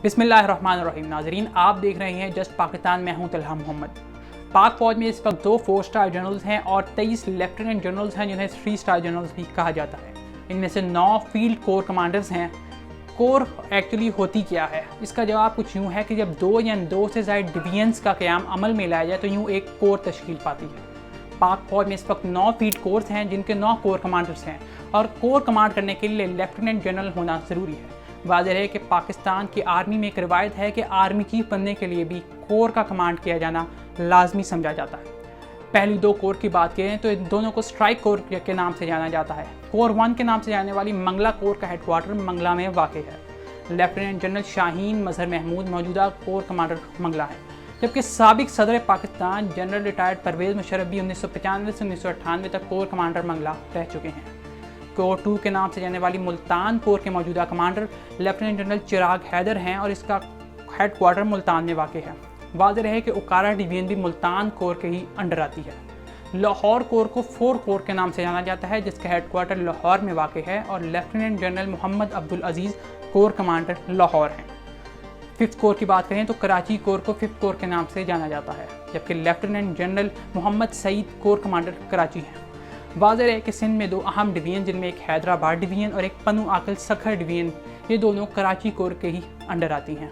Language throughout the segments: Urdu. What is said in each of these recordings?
بسم اللہ الرحمن الرحیم۔ ناظرین، آپ دیکھ رہے ہیں جسٹ پاکستان، میں ہوں طلحہ محمد۔ پاک فوج میں اس وقت 2 4 اسٹار جنرلز ہیں اور 23 لیفٹیننٹ جنرلز ہیں جنہیں 3 اسٹار جنرلز بھی کہا جاتا ہے۔ ان میں سے 9 فیلڈ کور کمانڈرز ہیں۔ کور ایکچولی ہوتی کیا ہے؟ اس کا جواب کچھ یوں ہے کہ جب 2 یا 2 سے زائد ڈویژنز کا قیام عمل میں لایا جائے تو یوں ایک کور تشکیل پاتی ہے۔ پاک فوج میں اس وقت 9 فیلڈ کورز ہیں جن کے 9 کور کمانڈرز ہیں، اور کور کمانڈ کرنے کے لیے لیفٹیننٹ جنرل ہونا ضروری ہے۔ واضح ہے کہ پاکستان کی آرمی میں ایک روایت ہے کہ آرمی چیف بننے کے لیے بھی کور کا کمانڈ کیا جانا لازمی سمجھا جاتا ہے۔ پہلی 2 کور کی بات کریں تو ان دونوں کو اسٹرائک کور کے نام سے جانا جاتا ہے۔ کور 1 کے نام سے جانے والی منگلا کور کا ہیڈ کوارٹر منگلا میں واقع ہے۔ لیفٹیننٹ جنرل شاہین مظہر محمود موجودہ کور کمانڈر منگلا ہے، جبکہ سابق صدر پاکستان جنرل ریٹائرڈ پرویز مشرف بھی 1995 سے 1998 تک کور کمانڈر منگلا رہ چکے ہیں۔ کور 2 کے نام سے جانے والی ملتان کور کے موجودہ کمانڈر لیفٹیننٹ جنرل چراغ حیدر ہیں اور اس کا ہیڈ کوارٹر ملتان میں واقع ہے۔ واضح رہے کہ اوکارا ڈویژن بھی ملتان کور کے ہی انڈر آتی ہے۔ لاہور کور کو 4 کور کے نام سے جانا جاتا ہے، جس کا ہیڈ کوارٹر لاہور میں واقع ہے، اور لیفٹیننٹ جنرل محمد عبدالعزیز کور کمانڈر لاہور ہیں۔ 5 کور کی بات کریں تو کراچی کور کو 5 کور کے نام سے جانا جاتا ہے، جبکہ لیفٹیننٹ جنرل محمد سعید کور کمانڈر کراچی ہیں۔ واضح ہے کہ سندھ میں 2 اہم ڈویژن، جن میں ایک حیدرآباد ڈویژن اور ایک پنو آکل سکھر ڈویژن، یہ دونوں کراچی کور کے ہی انڈر آتی ہیں۔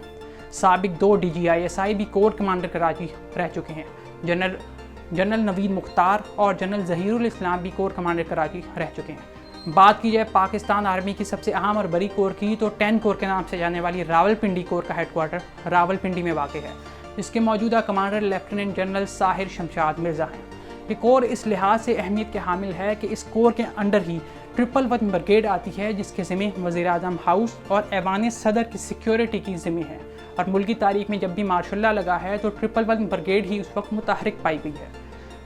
سابق 2 DGISI بھی کور کمانڈر کراچی رہ چکے ہیں۔ جنرل نوید مختار اور جنرل ظہیر الاسلام بھی کور کمانڈر کراچی رہ چکے ہیں۔ بات کی جائے پاکستان آرمی کی سب سے اہم اور بڑی کور کی تو 10 کور کے نام سے جانے والی راولپنڈی کور کا ہیڈ کوارٹر راولپنڈی میں واقع ہے، جس کے موجودہ commander lieutenant general Sahir Shamshad Mirza ہیں۔ یہ کور اس لحاظ سے اہمیت کے حامل ہے کہ اس کور کے انڈر ہی 111 بریگیڈ آتی ہے، جس کے ذمہ وزیر اعظم ہاؤس اور ایوان صدر کی سیکیورٹی کی ذمہ ہے، اور ملکی تاریخ میں جب بھی مارشل لا لگا ہے تو 111 بریگیڈ ہی اس وقت متحرک پائی گئی ہے۔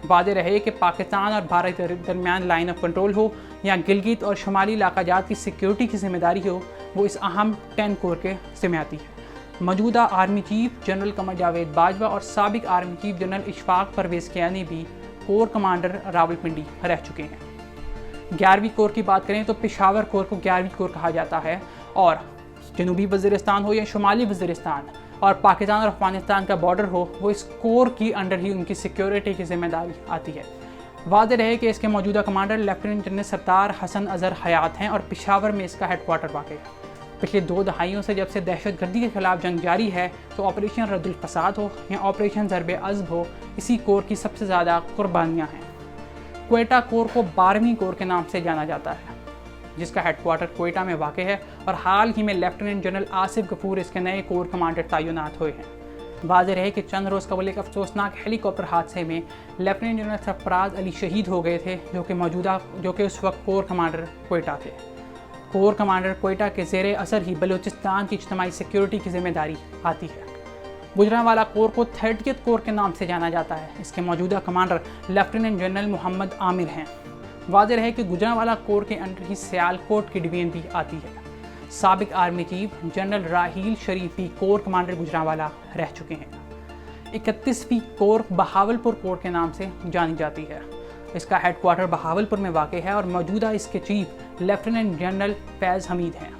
واضح رہے کہ پاکستان اور بھارت کے درمیان لائن آف کنٹرول ہو یا گلگت اور شمالی علاقہ جات کی سیکیورٹی کی ذمہ داری ہو، وہ اس اہم 10 کور کے ذمہ آتی ہے۔ موجودہ army chief general Qamar Javed Bajwa اور سابق army chief general Ashfaq Pervez Kayani بھی کور کمانڈر راولپنڈی رہ چکے ہیں۔ 11ویں کور کی بات کریں تو پشاور کور کو 11ویں کور کہا جاتا ہے، اور جنوبی وزیرستان ہو یا شمالی وزیرستان اور پاکستان اور افغانستان کا بارڈر ہو، وہ اس کور کی انڈر ہی ان کی سیکیورٹی کی ذمہ داری آتی ہے۔ واضح رہے کہ اس کے موجودہ کمانڈر لیفٹیننٹ جنرل سردار حسن اظہر حیات ہیں، اور پشاور میں اس کا ہیڈ کوارٹر واقع ہے۔ پچھلے 2 دہائیوں سے جب سے دہشت گردی کے خلاف جنگ جاری ہے تو آپریشن رد الفساد ہو یا آپریشن ضرب عضب ہو، اسی کور کی سب سے زیادہ قربانیاں ہیں۔ کوئٹہ کور کو 12ویں کور کے نام سے جانا جاتا ہے، جس کا ہیڈ کوارٹر کوئٹہ میں واقع ہے، اور حال ہی میں لیفٹیننٹ جنرل آصف غفور اس کے نئے کور کمانڈر تعینات ہوئے ہیں۔ واضح رہے کہ چند روز قبل ایک افسوسناک ہیلی کاپٹر حادثے میں لیفٹیننٹ جنرل سرفراز علی شہید ہو گئے تھے، جو کہ اس وقت کور کمانڈر کوئٹہ تھے۔ کور کمانڈر کوئٹہ کے زیر اثر ہی بلوچستان کی اجتماعی سیکیورٹی کی ذمہ داری آتی ہے۔ گجرانوالہ کور کو 30 کور کے نام سے جانا جاتا ہے، اس کے موجودہ کمانڈر لیفٹیننٹ جنرل محمد عامر ہیں۔ واضح رہے کہ گجرانوالہ کور کے انڈر ہی سیالکوٹ کی ڈویژن بھی آتی ہے۔ سابق army chief general Raheel Sharif بھی کور کمانڈر گجرانوالہ رہ چکے ہیں۔ 31ویں کور بہاولپور کور کے نام سے جانی جاتی ہے، اس کا ہیڈ کوارٹر بہاولپور میں واقع ہے، اور موجودہ اس کے chief lieutenant general Faiz Hamid ہیں۔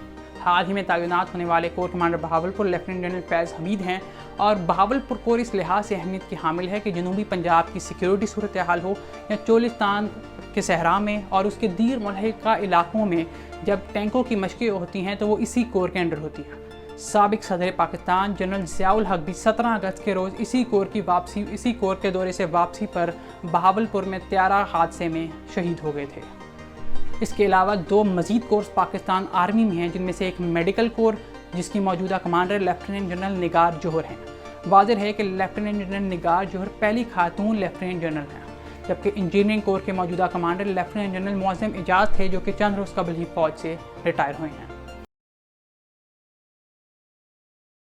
حال ہی میں تعینات ہونے والے corps commander Bahawalpur lieutenant general Faiz Hamid ہیں، اور بہاولپور کور اس لحاظ سے اہمیت کی حامل ہے کہ جنوبی پنجاب کی سیکیورٹی صورتحال ہو یا چولستان کے صحرا میں اور اس کے دیر ملحقہ علاقوں میں جب ٹینکوں کی مشقیں ہوتی ہیں تو وہ اسی کور کے انڈر ہوتی ہیں۔ سابق صدر پاکستان جنرل ضیاء الحق بھی 17 اگست کے روز اسی کور کے دورے سے واپسی پر بہاولپور میں طیارہ حادثے میں شہید ہو گئے تھے۔ اس کے علاوہ 2 مزید کورس پاکستان آرمی میں ہیں، جن میں سے ایک میڈیکل کور، جس کی موجودہ کمانڈر لیفٹیننٹ جنرل نگار جوہر ہیں۔ واضح ہے کہ لیفٹیننٹ جنرل نگار جوہر پہلی خاتون لیفٹیننٹ جنرل ہیں، جبکہ انجینئرنگ کور کے موجودہ کمانڈر لیفٹیننٹ جنرل معظم اعجاز تھے، جو کہ چند روز قبل ہی فوج سے ریٹائر ہوئے ہیں۔